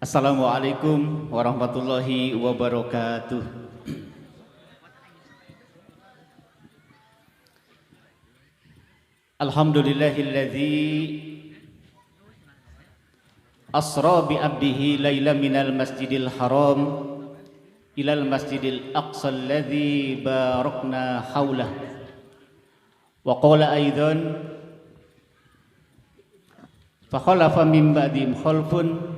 Assalamualaikum warahmatullahi wabarakatuh. Alhamdulillahilladzi asra bi abdihi laila minal masjidil haram ilal masjidil aqsa alladzi barakna haulah. Wa qala aidan fa khalafa min ba'dihim khalfun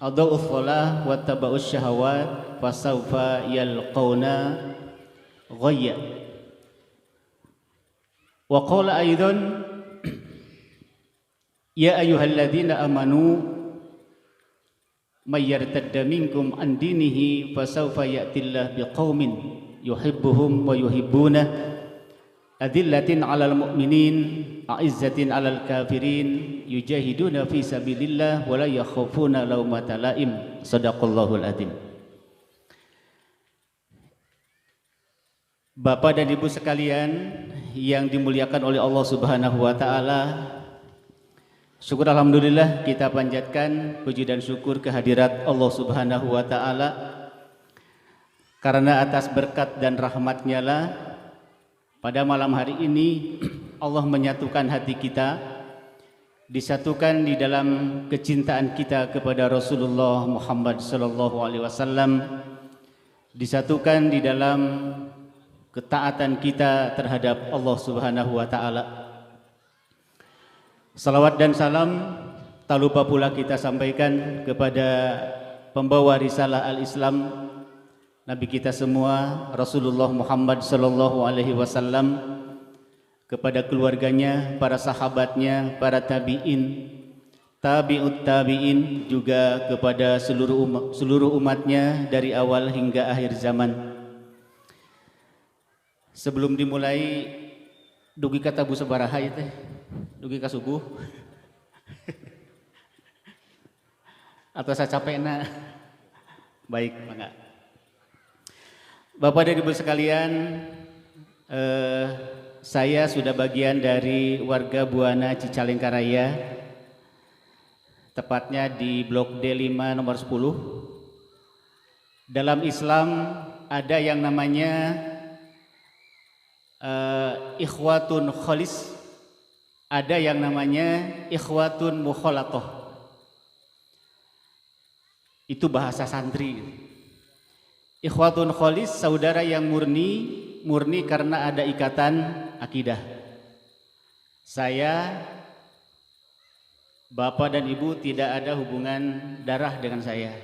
adau'us shalah wa taba'us syahawat fasawfa yalqawna ghayya. Wa qala aidan ya ayyuhalladzina amanu may yartadda minkum an dinihi fasawfa ya'tillahu biqaumin yuhibbuhum wa yuhibbunah adillatin 'alal mu'minin a'izzatin 'alal kafirin yujahiduna fi sabilillah wa la yakhafuna laumata laim. Shadaqallahul adzim. Bapak dan Ibu sekalian yang dimuliakan oleh Allah Subhanahu wa taala, syukur alhamdulillah kita panjatkan puji dan syukur kehadirat Allah Subhanahu wa taala, karena atas berkat dan rahmat-Nya lah pada malam hari ini Allah menyatukan hati kita, disatukan di dalam kecintaan kita kepada Rasulullah Muhammad sallallahu alaihi wasallam, disatukan di dalam ketaatan kita terhadap Allah Subhanahu wa taala. Salawat dan salam tak lupa pula kita sampaikan kepada pembawa risalah al-Islam, Nabi kita semua Rasulullah Muhammad sallallahu alaihi wasallam, kepada keluarganya, para sahabatnya, para tabi'in, tabi'ut tabi'in, juga kepada seluruh umatnya dari awal hingga akhir zaman. Sebelum dimulai, dugi kata Bu sabaraha ieu teh? Dugi ka subuh? Atau sacapena? Baik, mangga. Bapak dan Ibu sekalian, saya sudah bagian dari warga Buana Cicalengka-Raya, tepatnya di Blok D5 nomor 10. Dalam Islam ada yang namanya ikhwatun kholis, ada yang namanya ikhwatun mukhalatoh. Itu bahasa santri. Ikhwatun kholis, saudara yang murni karena ada ikatan akidah. Saya, Bapak dan Ibu, tidak ada hubungan darah dengan saya,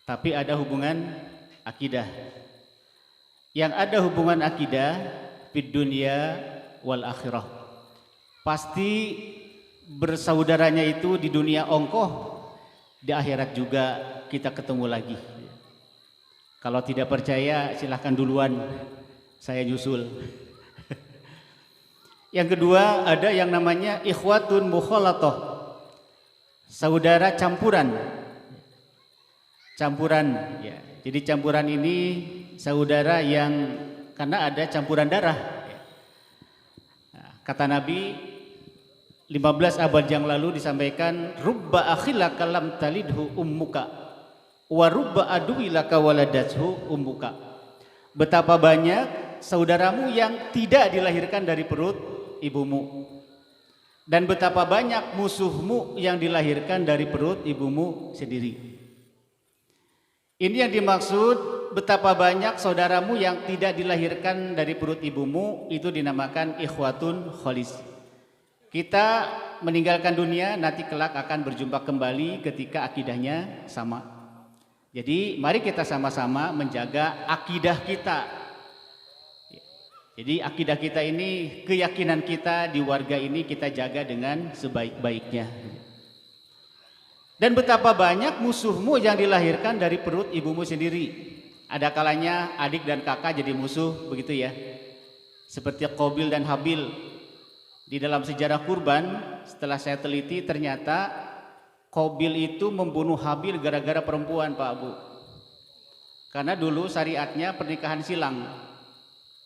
tapi ada hubungan akidah. Yang ada hubungan akidah fid dunya wal akhirah. Pasti bersaudaranya itu di dunia ongkoh, di akhirat juga kita ketemu lagi. Kalau tidak percaya silahkan duluan, saya nyusul. Yang kedua, ada yang namanya ikhwatun mukhalatoh, saudara campuran. Campuran ya. Jadi campuran ini saudara yang karena ada campuran darah. Kata Nabi 15 abad yang lalu disampaikan, rubba akhilaka lam talidhu ummuka wa rubba aduwilaka waladathu ummuka. Betapa banyak saudaramu yang tidak dilahirkan dari perut ibumu, dan betapa banyak musuhmu yang dilahirkan dari perut ibumu sendiri. Ini yang dimaksud, betapa banyak saudaramu yang tidak dilahirkan dari perut ibumu, itu dinamakan ikhwatun kholis. Kita meninggalkan dunia, nanti kelak akan berjumpa kembali ketika akidahnya sama. Jadi mari kita sama-sama menjaga akidah kita. Jadi akidah kita ini, keyakinan kita di warga ini kita jaga dengan sebaik-baiknya. Dan betapa banyak musuhmu yang dilahirkan dari perut ibumu sendiri. Ada kalanya adik dan kakak jadi musuh, begitu ya. Seperti Qabil dan Habil. Di dalam sejarah kurban, setelah saya teliti ternyata Qabil itu membunuh Habil gara-gara perempuan, Pak Bu. Karena dulu syariatnya pernikahan silang.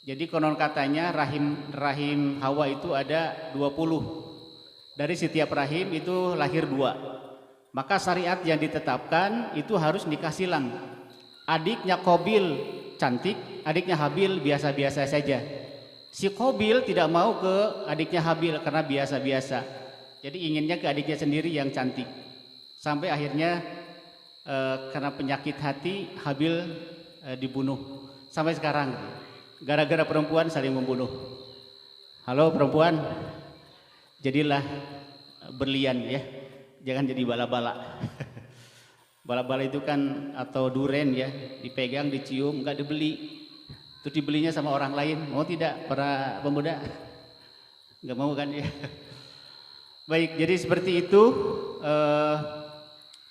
Jadi konon katanya rahim Hawa itu ada 20. Dari setiap rahim itu lahir 2. Maka syariat yang ditetapkan itu harus nikah silang. Adiknya Qabil cantik, adiknya Habil biasa-biasa saja. Si Qabil tidak mau ke adiknya Habil karena biasa-biasa. Jadi inginnya ke adiknya sendiri yang cantik. Sampai akhirnya karena penyakit hati Habil dibunuh. Sampai sekarang gara-gara perempuan saling membunuh. Halo perempuan, jadilah berlian ya. Jangan jadi bala-bala. Bala-bala itu kan atau duren ya, dipegang, dicium, enggak dibeli. Terus dibelinya sama orang lain. Mau tidak para pemuda? Enggak mau kan ya. Baik, jadi seperti itu.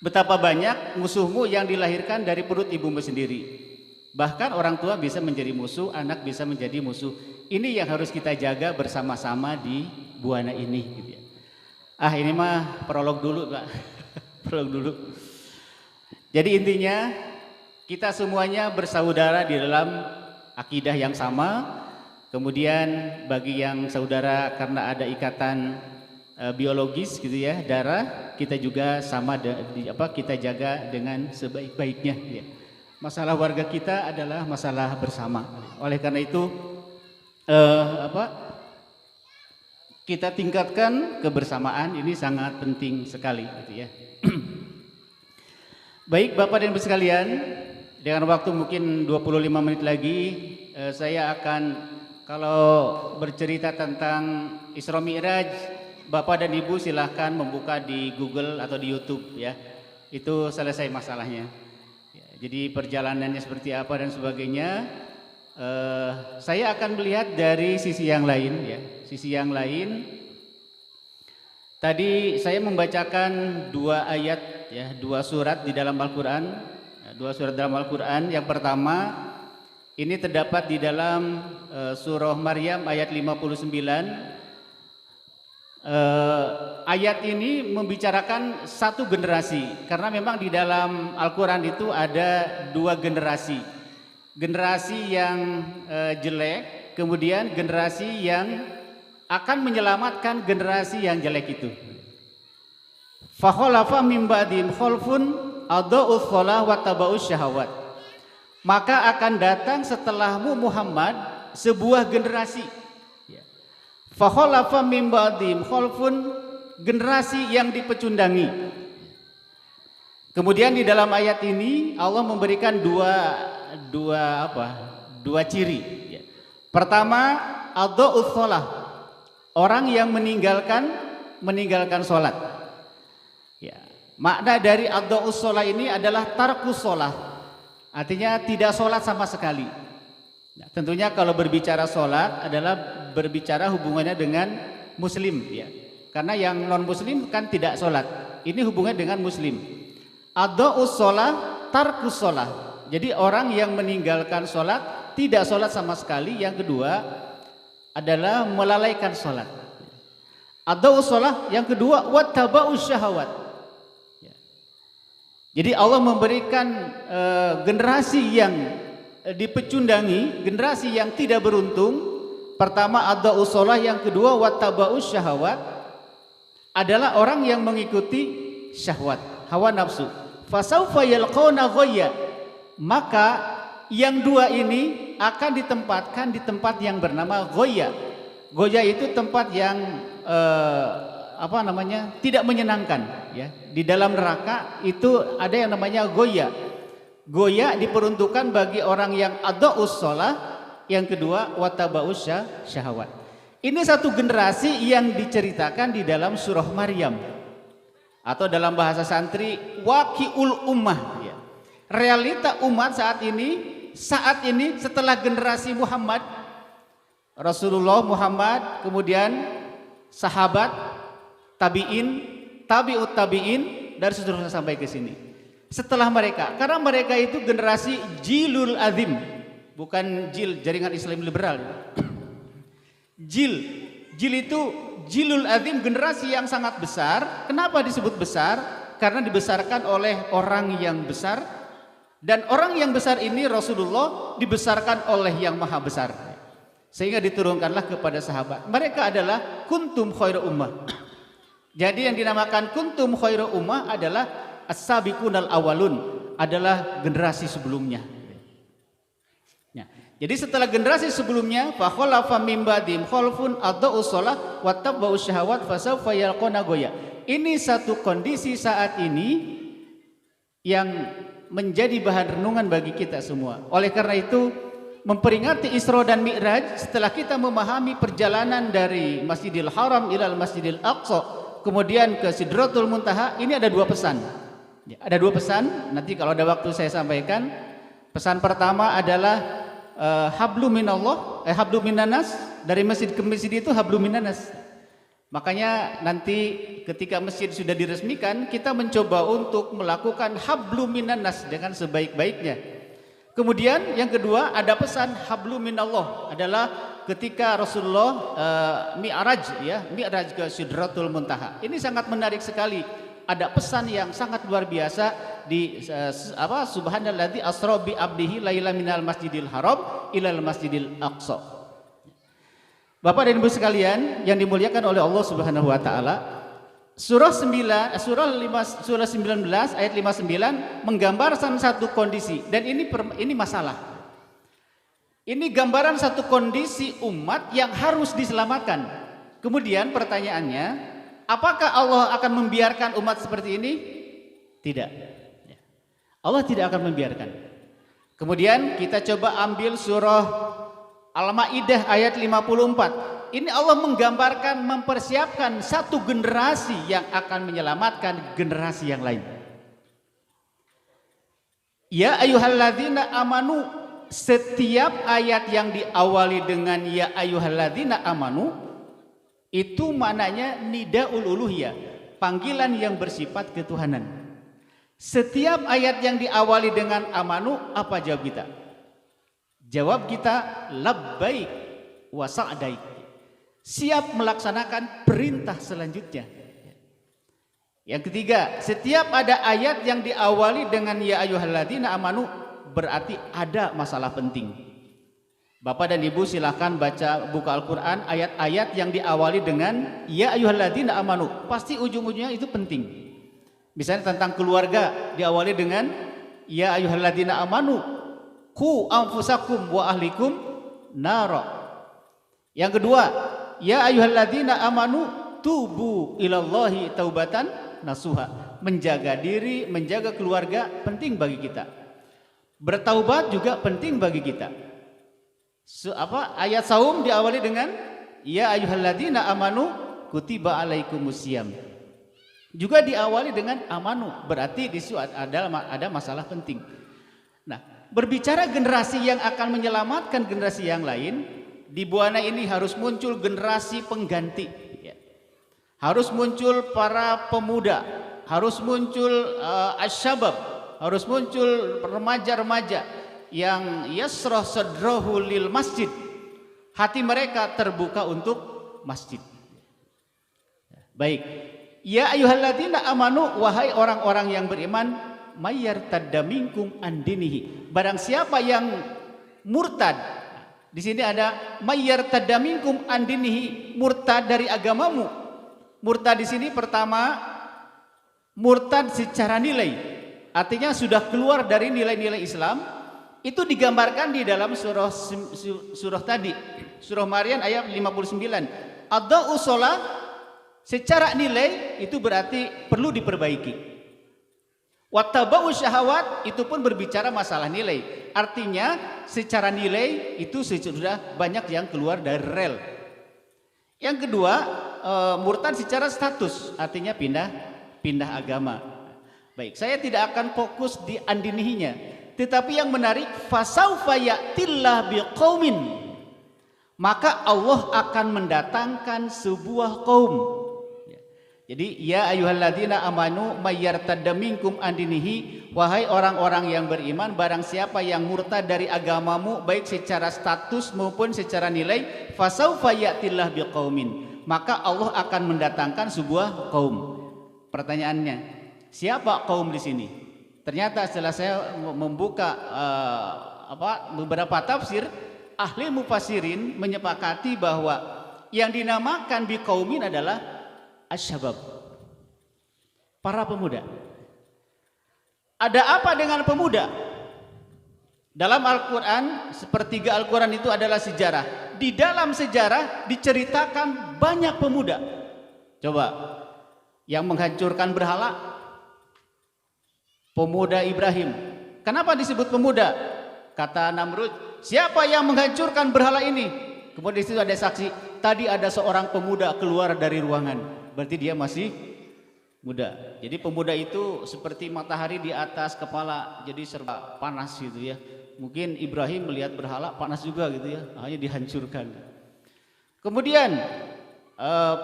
Betapa banyak musuhmu yang dilahirkan dari perut ibumu sendiri. Bahkan orang tua bisa menjadi musuh, anak bisa menjadi musuh. Ini yang harus kita jaga bersama-sama di Buana ini gitu ya. Ini mah prolog dulu Pak. Prolog dulu. Jadi intinya kita semuanya bersaudara di dalam akidah yang sama. Kemudian bagi yang saudara karena ada ikatan biologis gitu ya, darah, kita juga sama kita jaga dengan sebaik-baiknya ya. Masalah warga kita adalah masalah bersama. Oleh karena itu kita tingkatkan kebersamaan, ini sangat penting sekali gitu ya. Baik Bapak dan Ibu sekalian, dengan waktu mungkin 25 menit lagi saya akan kalau bercerita tentang Isra Mi'raj, Bapak dan Ibu silahkan membuka di Google atau di YouTube ya. Itu selesai masalahnya. Ya, jadi perjalanannya seperti apa dan sebagainya. Saya akan melihat dari sisi yang lain ya. Sisi yang lain. Tadi saya membacakan 2 ayat ya, 2 surat di dalam Al-Qur'an. 2 surat dalam Al-Qur'an. Yang pertama ini terdapat di dalam surah Maryam ayat 59. Ayat ini membicarakan satu generasi, karena memang di dalam Al-Quran itu ada 2 generasi. Generasi yang jelek, kemudian generasi yang akan menyelamatkan generasi yang jelek itu. Fakhalafa min ba'dihim khalfun adha'us shalah wa taba'us syahawat. Maka akan datang setelahmu Muhammad sebuah generasi. Fakhalafa min ba'dihim khalfun, generasi yang dipecundangi. Kemudian di dalam ayat ini Allah memberikan dua ciri. Pertama, adha'us shalah, orang yang meninggalkan sholat. Ya, makna dari adha'us shalah ini adalah tarkus shalah, artinya tidak sholat sama sekali. Nah, tentunya kalau berbicara sholat adalah berbicara hubungannya dengan muslim ya. Karena yang non muslim kan tidak sholat. Ini hubungannya dengan muslim. Adha'us shalah, tarkus shalah. Jadi orang yang meninggalkan sholat, tidak sholat sama sekali. Yang kedua adalah melalaikan sholat. Adha'us shalah, yang kedua wattaba'us syahawat. Jadi Allah memberikan generasi yang dipecundangi, generasi yang tidak beruntung. Pertama adha'us shalah, yang kedua wattaba'us syahawat, adalah orang yang mengikuti syahwat, hawa nafsu. Fasaufa yalqawna ghayya, maka yang 2 ini akan ditempatkan di tempat yang bernama ghayya. Ghayya itu tempat yang tidak menyenangkan ya. Di dalam neraka itu ada yang namanya ghayya. Ghayya diperuntukkan bagi orang yang adha'us shalah, yang kedua wattaba'us syahawat. Ini satu generasi yang diceritakan di dalam surah Maryam, atau dalam bahasa santri waqi'ul ummah ya. Realita umat saat ini setelah generasi Muhammad, Rasulullah Muhammad, kemudian sahabat, tabi'in, tabi'ut tabi'in, dari seterusnya sampai ke sini. Setelah mereka, karena mereka itu generasi jilul azim, bukan jil jaringan Islam liberal. Jil itu jilul azim, generasi yang sangat besar. Kenapa disebut besar? Karena dibesarkan oleh orang yang besar, dan orang yang besar ini Rasulullah dibesarkan oleh yang maha besar, sehingga diturunkanlah kepada sahabat. Mereka adalah kuntum khairu ummah, Jadi yang dinamakan kuntum khairu ummah adalah as-sabiqunal awalun, adalah generasi sebelumnya. Ya. Jadi setelah generasi sebelumnya, fa khalafa mim ba'dihim khalfun adaa'us shalah wattaba'us syahawat fasawfa yalqawna ghayya. Ini satu kondisi saat ini yang menjadi bahan renungan bagi kita semua. Oleh karena itu, memperingati Isra dan Mi'raj, setelah kita memahami perjalanan dari Masjidil Haram ilal Masjidil Aqsa, kemudian ke Sidratul Muntaha, ini ada dua pesan. Ya, ada dua pesan, nanti kalau ada waktu saya sampaikan. Pesan pertama adalah hablu minanas, dari masjid ke masjid itu hablu minanas. Makanya nanti ketika masjid sudah diresmikan, kita mencoba untuk melakukan hablu minanas dengan sebaik-baiknya. Kemudian yang kedua ada pesan hablu minallah, adalah ketika Rasulullah Mi'raj ke Sidratul Muntaha. Ini sangat menarik sekali. Ada pesan yang sangat luar biasa di subhanalladzi asra bi abdihi laila minal masjidil haram ilal masjidil aqsa. Bapak dan Ibu sekalian yang dimuliakan oleh Allah Subhanahu wa taala, surah 19 ayat 59 menggambarkan satu kondisi, dan ini masalah. Ini gambaran satu kondisi umat yang harus diselamatkan. Kemudian pertanyaannya, apakah Allah akan membiarkan umat seperti ini? Tidak. Allah tidak akan membiarkan. Kemudian kita coba ambil surah Al-Maidah ayat 54. Ini Allah menggambarkan, mempersiapkan satu generasi yang akan menyelamatkan generasi yang lain. Ya ayyuhalladzina amanu, setiap ayat yang diawali dengan ya ayyuhalladzina amanu itu maknanya nidaul uluhiyah, panggilan yang bersifat ketuhanan. Setiap ayat yang diawali dengan amanu, apa jawab kita? Jawab kita labbaik wa sa'daik, siap melaksanakan perintah selanjutnya. Yang ketiga, setiap ada ayat yang diawali dengan ya ayyuhalladzina amanu, berarti ada masalah penting. Bapak dan Ibu silahkan buka Al-Quran, ayat-ayat yang diawali dengan ya ayyuhalladzina amanu, pasti ujung-ujungnya itu penting. Misalnya tentang keluarga, diawali dengan ya ayyuhalladzina amanu qu anfusakum wa ahlikum nara. Yang kedua, ya ayyuhalladzina amanu tubu ilallahi taubatan nasuha. Menjaga diri, menjaga keluarga penting bagi kita. Bertaubat juga penting bagi kita. Ayat saum diawali dengan ya ayyuhalladzina amanu kutiba alaikumusiyam. Juga diawali dengan amanu, berarti di situ ada masalah penting. Nah, berbicara generasi yang akan menyelamatkan generasi yang lain, di Buana ini harus muncul generasi pengganti, ya. Harus muncul para pemuda, harus muncul asyabab, harus muncul remaja-remaja yang yasrah sadrahu lil masjid, hati mereka terbuka untuk masjid. Baik, ya ayyuhalladzina amanu, wahai orang-orang yang beriman, mayyartadda minkum an dinihi, barang siapa yang murtad. Di sini ada mayyartadda minkum an dinihi, murtad dari agamamu. Murtad di sini pertama murtad secara nilai, artinya sudah keluar dari nilai-nilai Islam. Itu digambarkan di dalam surah tadi, surah Maryam ayat 59. Adaa'us shalah, secara nilai itu berarti perlu diperbaiki. Wattaba'us syahawat, itu pun berbicara masalah nilai. Artinya secara nilai itu sudah banyak yang keluar dari rel. Yang kedua, murtad secara status, artinya pindah agama. Baik, saya tidak akan fokus di andinihinya, tetapi yang menarik, fasaufa ya'tillah biqaumin, maka Allah akan mendatangkan sebuah kaum. Jadi ya ayyuhalladzina amanu mayyartadda minkum an dinihi, wahai orang-orang yang beriman, barang siapa yang murtad dari agamamu baik secara status maupun secara nilai, fasaufa ya'tillah biqaumin, maka Allah akan mendatangkan sebuah kaum. Pertanyaannya, siapa kaum di sini? Ternyata setelah saya membuka beberapa tafsir, ahli mufassirin menyepakati bahwa yang dinamakan biqaumin adalah asyabab, Para pemuda. Ada apa dengan pemuda? Dalam Al-Quran, sepertiga Al-Quran itu adalah sejarah. Di dalam sejarah diceritakan banyak pemuda. Coba, yang menghancurkan berhala, pemuda Ibrahim. Kenapa disebut pemuda? Kata Namrud, siapa yang menghancurkan berhala ini? Kemudian di situ ada saksi, tadi ada seorang pemuda keluar dari ruangan. Berarti dia masih muda. Jadi pemuda itu seperti matahari di atas kepala, jadi serba panas gitu ya. Mungkin Ibrahim melihat berhala panas juga gitu ya, hanya dihancurkan. Kemudian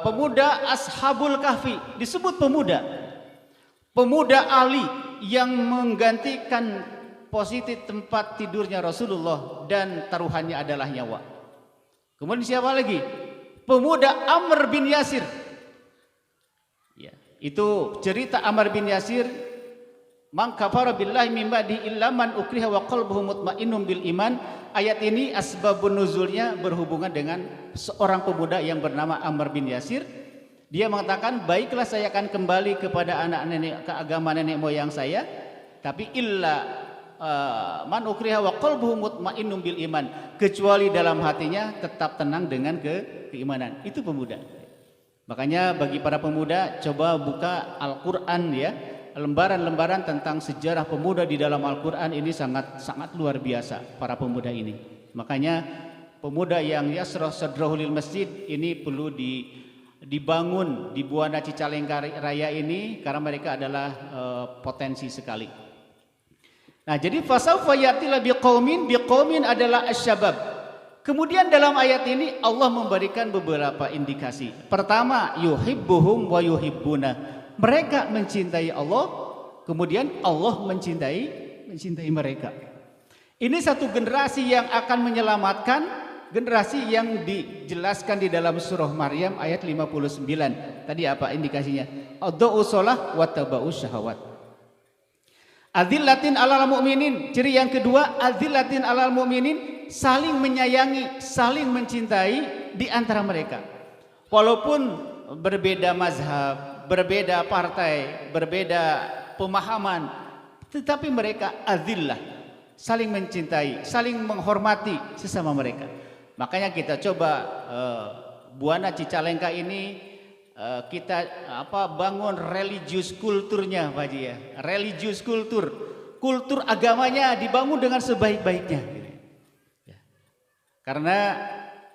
pemuda Ashabul Kahfi disebut pemuda. Pemuda Ali yang menggantikan posisi tempat tidurnya Rasulullah dan taruhannya adalah nyawa. Kemudian siapa lagi? Pemuda Amr bin Yasir. Ya, itu cerita Amr bin Yasir, man kafara billahi min ba'di illa man ukriha wa qalbuhu mutmainnun bil iman. Ayat ini asbabun nuzulnya berhubungan dengan seorang pemuda yang bernama Amr bin Yasir. Dia mengatakan, baiklah saya akan kembali kepada anak nenek, ke agama nenek moyang saya, tapi illa man ukriha wa qalbuhu mutmainnun bil iman, kecuali dalam hatinya tetap tenang dengan keimanan. Itu pemuda. Makanya bagi para pemuda, coba buka Al-Quran ya, lembaran-lembaran tentang sejarah pemuda di dalam Al-Quran ini sangat luar biasa para pemuda ini. Makanya pemuda yang yasrah sadrahu lil masjid ini perlu dibangun di Buana Cicalengka Raya ini, karena mereka adalah potensi sekali. Nah, jadi fasawfa ya'tila biqaumin adalah asyabab. Kemudian dalam ayat ini Allah memberikan beberapa indikasi. Pertama, yuhibbuhum wa yuhibbuna. Mereka mencintai Allah, kemudian Allah mencintai mereka. Ini satu generasi yang akan menyelamatkan, generasi yang dijelaskan di dalam surah Maryam ayat 59. Tadi apa indikasinya? Addu'u shalah wa taba'u syahawat. Adzillatin alal mu'minin. Ciri yang kedua, adzillatin alal mu'minin, saling menyayangi, saling mencintai di antara mereka. Walaupun berbeda mazhab, berbeda partai, berbeda pemahaman, tetapi mereka adzillah, saling mencintai, saling menghormati sesama mereka. Makanya kita coba Buana Cicalengka ini kita bangun religius kulturnya Pak Haji ya. Religius kultur agamanya dibangun dengan sebaik-baiknya. Karena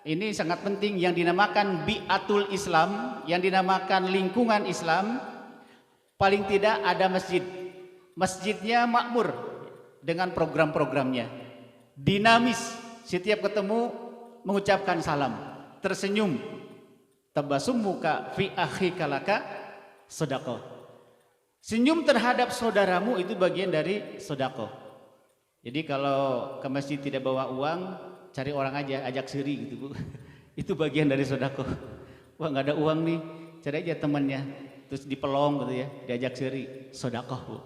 ini sangat penting, yang dinamakan bi'atul Islam, yang dinamakan lingkungan Islam, paling tidak ada masjid. Masjidnya makmur dengan program-programnya. Dinamis, setiap ketemu mengucapkan salam, tersenyum. Tabassum muka fi akhika laka sedekah. Senyum terhadap saudaramu itu bagian dari sedekah. Jadi kalau ke masjid tidak bawa uang, cari orang aja, ajak siri gitu Bu. Itu bagian dari sedekah. Wah nggak ada uang nih, cari aja temannya, terus dipelong gitu ya, diajak siri, sedekah Bu.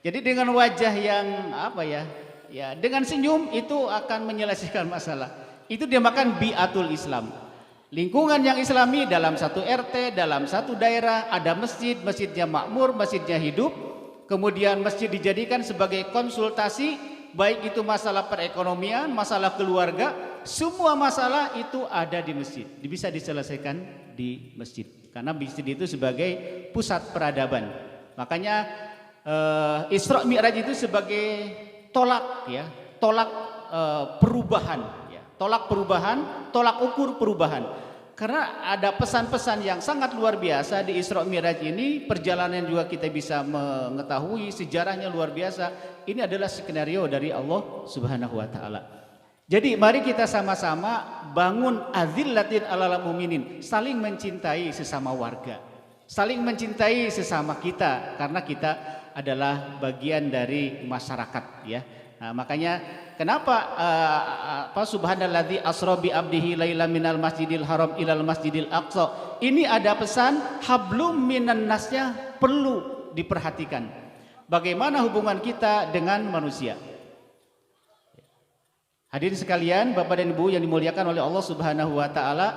Jadi dengan wajah yang ya dengan senyum itu akan menyelesaikan masalah. Itu dinamakan bi'atul Islam. Lingkungan yang islami dalam satu RT, dalam satu daerah ada masjid, masjidnya makmur, masjidnya hidup. Kemudian masjid dijadikan sebagai konsultasi, baik itu masalah perekonomian, masalah keluarga, semua masalah itu ada di masjid. Bisa diselesaikan di masjid. Karena masjid itu sebagai pusat peradaban. Makanya Isra Mi'raj itu sebagai tolak perubahan, ya. Tolak perubahan, tolak ukur perubahan. Karena ada pesan-pesan yang sangat luar biasa di Isra Mi'raj ini, perjalanan juga kita bisa mengetahui sejarahnya luar biasa. Ini adalah skenario dari Allah Subhanahu wa taala. Jadi mari kita sama-sama bangun azillatin alal mu'minin, saling mencintai sesama warga, saling mencintai sesama kita, karena kita adalah bagian dari masyarakat ya. Nah, makanya kenapa subhanalladzi asra bi abdihi lailan minal masjidil haram ilal masjidil aqsa. Ini ada pesan hablum minan nasnya perlu diperhatikan. Bagaimana hubungan kita dengan manusia? Hadirin sekalian, Bapak dan Ibu yang dimuliakan oleh Allah Subhanahu wa taala,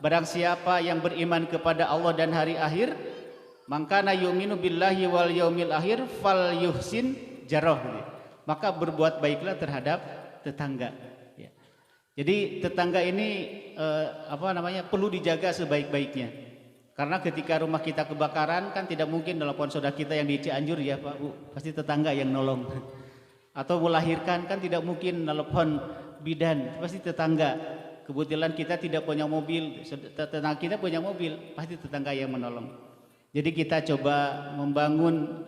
barang siapa yang beriman kepada Allah dan hari akhir, Mangkana yu'minu billahi wal yaumil akhir fal yuhsin jarah. Maka berbuat baiklah terhadap tetangga. Ya. Jadi tetangga ini perlu dijaga sebaik-baiknya. Karena ketika rumah kita kebakaran kan tidak mungkin telepon saudara kita yang di Cianjur ya Pak Bu, pasti tetangga yang nolong. Atau melahirkan kan tidak mungkin telepon bidan, pasti tetangga. Kebetulan kita tidak punya mobil, tetangga kita punya mobil, pasti tetangga yang menolong. Jadi kita coba membangun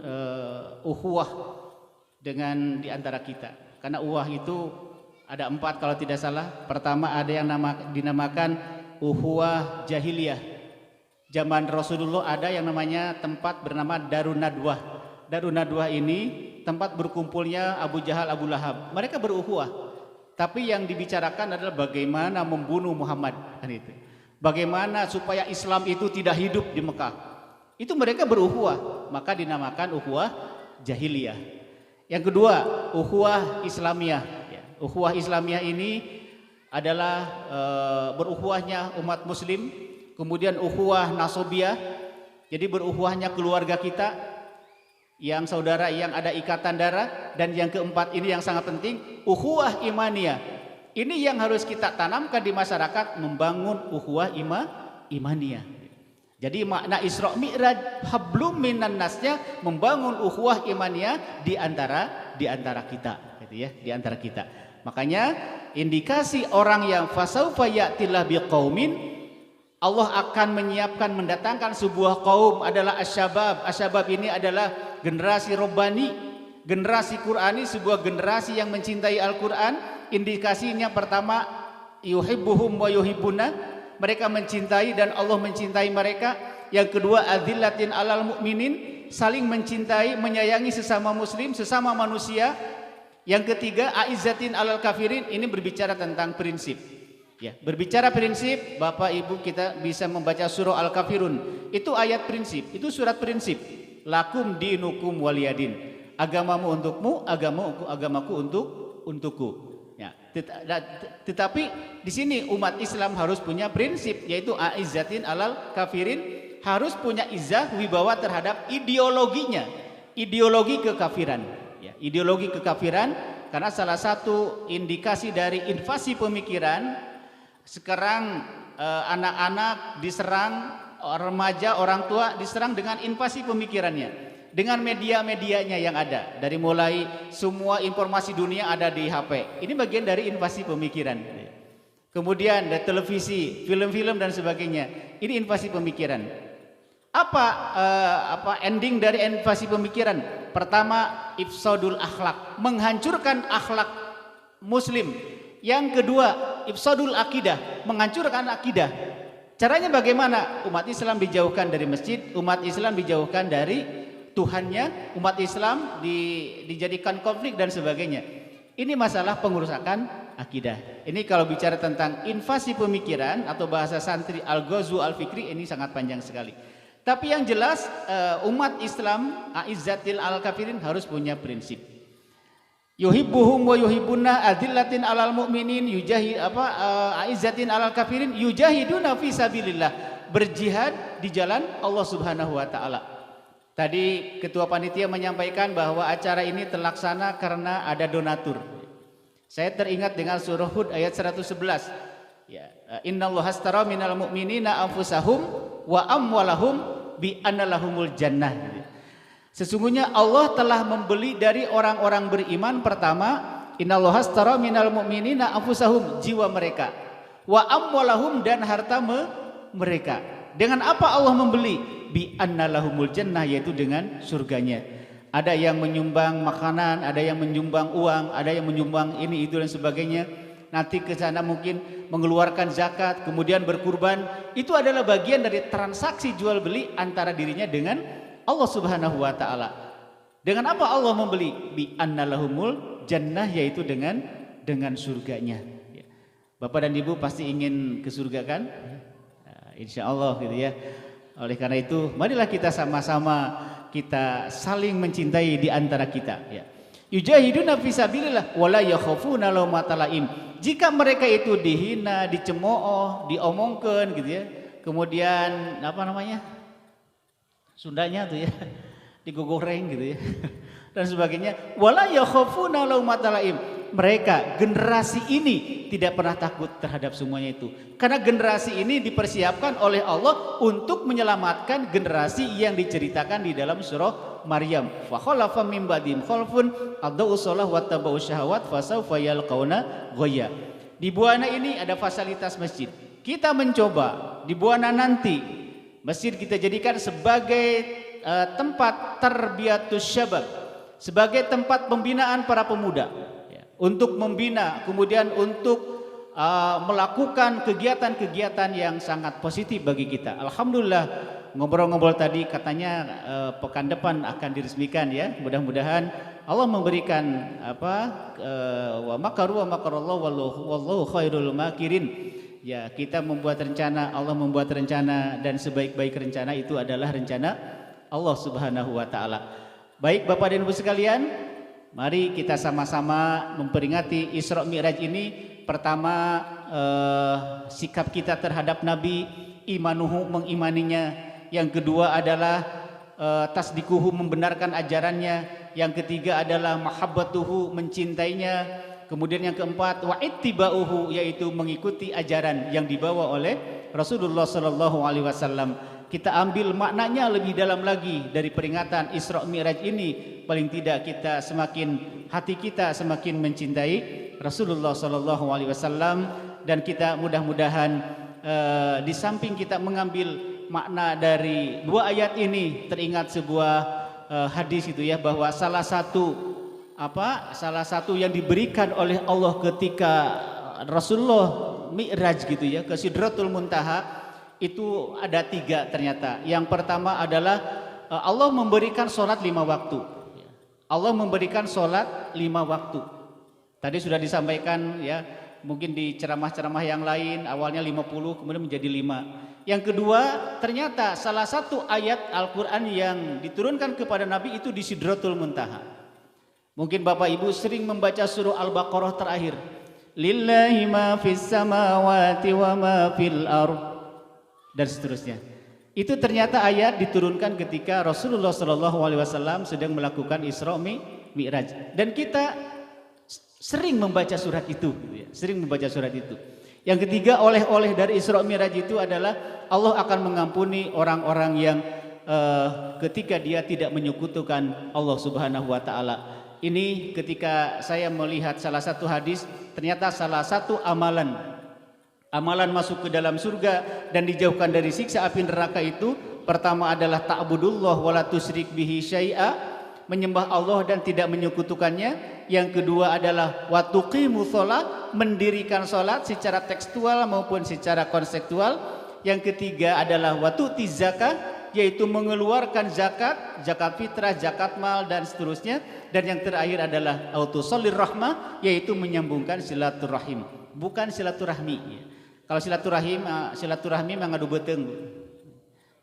ukhuwah dengan di antara kita. Karena ukhuwah itu ada 4 kalau tidak salah. Pertama ada yang dinamakan ukhuwah jahiliyah. Zaman Rasulullah ada yang namanya tempat bernama Darun Nadwah. Darun Nadwah ini tempat berkumpulnya Abu Jahal, Abu Lahab. Mereka berukhuwah. Tapi yang dibicarakan adalah bagaimana membunuh Muhammad, kan itu. Bagaimana supaya Islam itu tidak hidup di Mekah. Itu mereka berukhuwah, maka dinamakan ukhuwah jahiliyah. Yang kedua, ukhuwah Islamiyah. Ukhuwah Islamiyah ini adalah berukhuwahnya umat muslim. Kemudian ukhuwah nasobiyah, jadi berukhuwahnya keluarga kita, yang saudara yang ada ikatan darah. Dan yang keempat ini yang sangat penting, ukhuwah imaniyah. Ini yang harus kita tanamkan di masyarakat, membangun ukhuwah imaniyah. Jadi makna Isra Mi'raj hablum minan nasnya membangun ukhuwah imaniyah di antara kita, gitu ya, di antara kita. Makanya indikasi orang yang fasaufa ya'tillah biqaumin, Allah akan menyiapkan mendatangkan sebuah kaum adalah asyabab. Asyabab ini adalah generasi robbani, generasi Qur'ani, sebuah generasi yang mencintai Al-Qur'an. Indikasinya pertama yuhibbuhum wa yuhibbuna, mereka mencintai dan Allah mencintai mereka. Yang kedua adzillatin alal mu'minin, saling mencintai, menyayangi sesama muslim, sesama manusia. Yang ketiga aizzatin alal kafirin, ini berbicara tentang prinsip. Ya, berbicara prinsip, Bapak Ibu kita bisa membaca surah Al-Kafirun. Itu ayat prinsip, itu surat prinsip. Lakum dinukum waliyadin. Agamamu untukmu, agamaku untukku. Ya, tetapi di sini umat Islam harus punya prinsip, yaitu aizzatin alal kafirin, harus punya izzah wibawa terhadap ideologinya, ideologi kekafiran. Ya, ideologi kekafiran, karena salah satu indikasi dari invasi pemikiran sekarang anak-anak diserang, remaja, orang tua diserang dengan invasi pemikirannya. Dengan media-medianya yang ada, dari mulai semua informasi dunia ada di HP. Ini bagian dari invasi pemikiran. Kemudian dari televisi, film-film dan sebagainya. Ini invasi pemikiran. Apa ending dari invasi pemikiran? Pertama, ifsadul akhlak, menghancurkan akhlak muslim. Yang kedua, ifsadul akidah, menghancurkan akidah. Caranya bagaimana? Umat Islam dijauhkan dari masjid, umat Islam dijauhkan dari Tuhannya, umat Islam dijadikan konflik dan sebagainya. Ini masalah pengerusakan akidah. Ini kalau bicara tentang invasi pemikiran atau bahasa santri al-ghazwu al-fikri, ini sangat panjang sekali. Tapi yang jelas umat Islam aizzatil al-kafirin harus punya prinsip. Yuhibbuhum wa yuhibbuna adillatin alal mu'minin aizzatin alal kafirin yujahiduna fi sabilillah, berjihad di jalan Allah Subhanahu wa taala. Tadi ketua panitia menyampaikan bahwa acara ini terlaksana karena ada donatur. Saya teringat dengan surah Hud ayat 111. Ya, innallaha astara minal mu'minina anfusahum wa amwalahum bi anna lahumul jannah. Sesungguhnya Allah telah membeli dari orang-orang beriman, pertama innallaha astara minal mu'minina anfusahum, jiwa mereka, wa amwalahum, dan harta mereka. Dengan apa Allah membeli? Bi annalahumul jannah, yaitu dengan surganya. Ada yang menyumbang makanan, ada yang menyumbang uang, ada yang menyumbang ini itu dan sebagainya. Nanti ke sana mungkin mengeluarkan zakat, kemudian berkurban. Itu adalah bagian dari transaksi jual beli antara dirinya dengan Allah Subhanahu wa taala. Dengan apa Allah membeli? Bi annalahumul jannah, yaitu dengan surganya. Bapak dan Ibu pasti ingin ke surga kan? Insya Allah gitu ya. Oleh karena itu, marilah kita sama-sama kita saling mencintai di antara kita. Ya. Yujahiduna fi sabilillah wala yakhafuna laumata laim. Jika mereka itu dihina, dicemooh, diomongkan gitu ya. Kemudian Sundanya tuh ya, digoreng gitu ya. Dan sebagainya. Wala yakhafuna laumata laim. Mereka generasi ini tidak pernah takut terhadap semuanya itu. Karena generasi ini dipersiapkan oleh Allah untuk menyelamatkan generasi yang diceritakan di dalam surah Maryam. Fa khalafa min ba'dihim khalfun adaa'u shalah wa tabau syahawat fasawfa yalqauna ghayya. Di Buana ini ada fasilitas masjid. Kita mencoba di Buana nanti masjid kita jadikan sebagai tempat tarbiyatus syabab, sebagai tempat pembinaan para pemuda ya, untuk membina, kemudian untuk melakukan kegiatan-kegiatan yang sangat positif bagi kita. Alhamdulillah, ngobrol-ngobrol tadi katanya pekan depan akan diresmikan ya. Mudah-mudahan Allah memberikan wa makaru wa makarallahu wallahu khairul makirin. Ya, kita membuat rencana, Allah membuat rencana, dan sebaik-baik rencana itu adalah rencana Allah Subhanahu wa taala. Baik Bapak dan Ibu sekalian, mari kita sama-sama memperingati Isra Mi'raj ini. Pertama, sikap kita terhadap Nabi, imanuhu, mengimaninya. Yang kedua adalah tasdikuhu, membenarkan ajarannya. Yang ketiga adalah mahabbatuhu, mencintainya. Kemudian yang keempat, wa ittiba'uhu, yaitu mengikuti ajaran yang dibawa oleh Rasulullah sallallahu alaihi wasallam. Kita ambil maknanya lebih dalam lagi dari peringatan Isra Mi'raj ini. Paling tidak hati kita semakin mencintai Rasulullah sallallahu alaihi wasallam, dan kita mudah-mudahan di samping kita mengambil makna dari dua ayat ini, teringat sebuah hadis itu ya, bahwa salah satu yang diberikan oleh Allah ketika Rasulullah Mi'raj gitu ya ke Sidratul Muntaha, itu ada 3 ternyata. Yang pertama adalah Allah memberikan sholat 5 waktu. Allah memberikan sholat 5 waktu. Tadi sudah disampaikan ya, mungkin di ceramah-ceramah yang lain awalnya 50 kemudian menjadi 5. Yang kedua, ternyata salah satu ayat Al-Quran yang diturunkan kepada Nabi itu di Sidratul Muntaha. Mungkin Bapak Ibu sering membaca surah Al-Baqarah terakhir. Lillahi ma fis samawati wa ma fil ardh, dan seterusnya. Itu ternyata ayat diturunkan ketika Rasulullah sallallahu alaihi wasallam sedang melakukan Isra Mi'raj. Dan kita sering membaca surat itu, sering membaca surat itu. Yang ketiga, oleh-oleh dari Isra Mi'raj itu adalah Allah akan mengampuni orang-orang yang ketika dia tidak menyekutukan Allah Subhanahu wa taala. Ini ketika saya melihat salah satu hadis, ternyata salah satu amalan masuk ke dalam surga dan dijauhkan dari siksa api neraka itu, pertama adalah ta'budullah wa la tusyrik bihi syai'a, menyembah Allah dan tidak menyekutukannya. Yang kedua adalah wa tuqimus shalah, mendirikan salat secara tekstual maupun secara konseptual. Yang ketiga adalah wa tu'tiz zakah, yaitu mengeluarkan zakat fitrah, zakat mal, dan seterusnya. Dan yang terakhir adalah autusollir rahmah, yaitu menyambungkan silaturahim, bukan silaturahmi. Kalau silaturahmi mengadu beteng,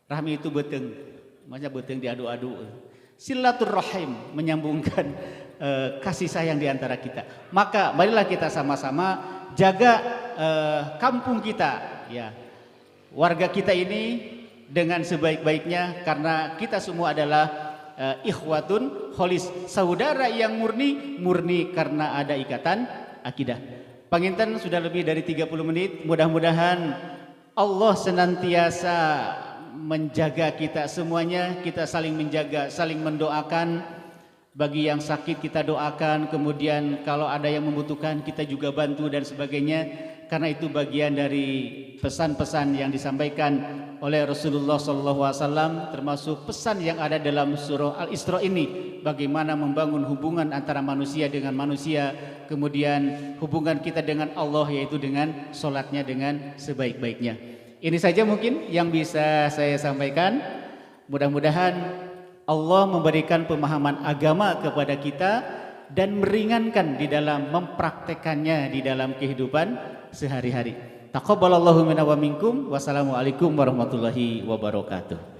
rahmi itu beteng, maksudnya beteng diadu-adu. Silaturahim menyambungkan kasih sayang di antara kita. Maka marilah kita sama-sama jaga kampung kita, ya, warga kita ini dengan sebaik-baiknya, karena kita semua adalah ikhwatun kholis, saudara yang murni karena ada ikatan akidah. Panginten sudah lebih dari 30 menit. Mudah-mudahan Allah senantiasa menjaga kita semuanya. Kita saling menjaga, saling mendoakan. Bagi yang sakit kita doakan, kemudian kalau ada yang membutuhkan kita juga bantu dan sebagainya. Karena itu bagian dari pesan-pesan yang disampaikan oleh Rasulullah SAW, termasuk pesan yang ada dalam surah Al-Isra ini, bagaimana membangun hubungan antara manusia dengan manusia, kemudian hubungan kita dengan Allah, yaitu dengan sholatnya dengan sebaik-baiknya. Ini saja mungkin yang bisa saya sampaikan. Mudah-mudahan Allah memberikan pemahaman agama kepada kita dan meringankan di dalam mempraktekannya di dalam kehidupan sehari-hari. Taqabbalallahu minna wa minkum. Wassalamualaikum warahmatullahi wabarakatuh.